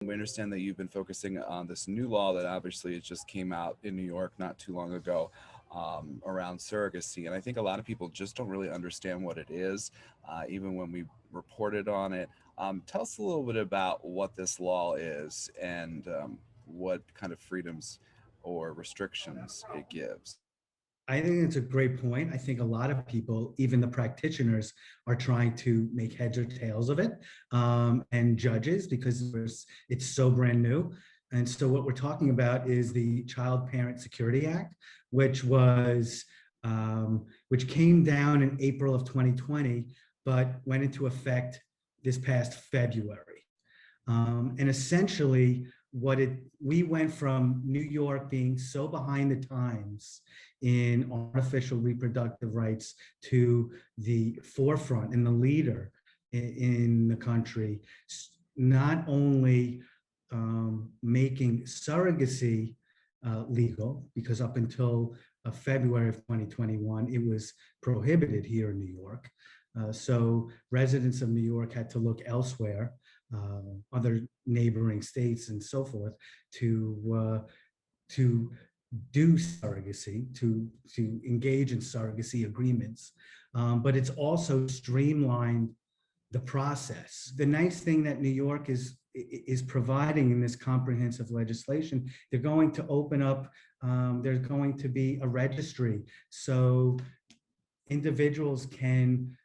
We understand that you've been focusing on this new law that obviously it just came out in New York not too long ago, around surrogacy. And I think a lot of people just don't really understand what it is, even when we reported on it. Tell us a little bit about what this law is and what kind of freedoms or restrictions it gives. I think it's a great point. I think a lot of people, even the practitioners, are trying to make heads or tails of it, and judges, because it's so brand new. And so, what we're talking about is the Child Parent Security Act, which was which came down in April of 2020, but went into effect this past February. And essentially, we went from New York being so behind the times in artificial reproductive rights to the forefront and the leader in the country, not only making surrogacy legal, because up until February of 2021, it was prohibited here in New York. So residents of New York had to look elsewhere, other neighboring states and so forth, to do surrogacy, to engage in surrogacy agreements. But it's also streamlined the process. The nice thing that New York is providing in this comprehensive legislation, they're going to open up, there's going to be a registry, so individuals can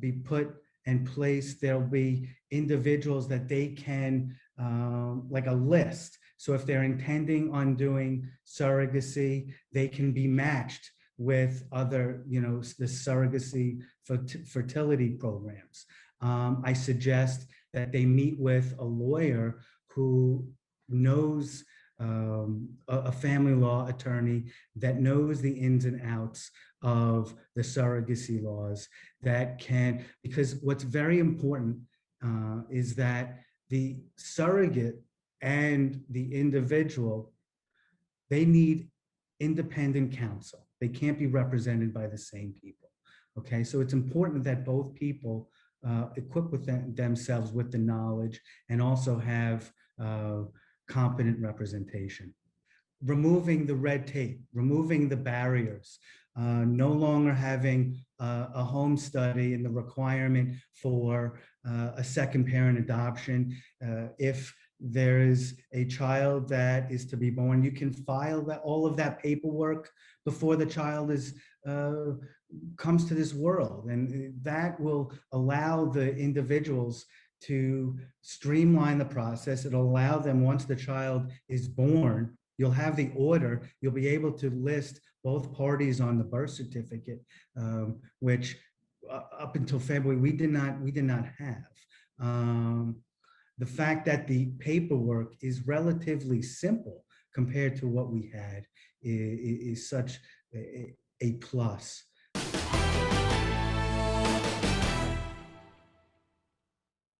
be put and placed. There'll be individuals that they can, like a list. So if they're intending on doing surrogacy, they can be matched with other, the surrogacy fertility programs. I suggest that they meet with a lawyer who knows, a family law attorney that knows the ins and outs of the surrogacy laws, because what's very important is that the surrogate and the individual, they need independent counsel. They can't be represented by the same people. Okay, so it's important that both people equip themselves with the knowledge and also have competent representation. Removing the red tape, removing the barriers, no longer having a home study and the requirement for a second parent adoption. If there is a child that is to be born, you can file all of that paperwork before the child comes to this world, and that will allow the individuals to streamline the process. It'll allow them, once the child is born, you'll have the order, you'll be able to list both parties on the birth certificate, which up until February we did not have. The fact that the paperwork is relatively simple compared to what we had is such a plus.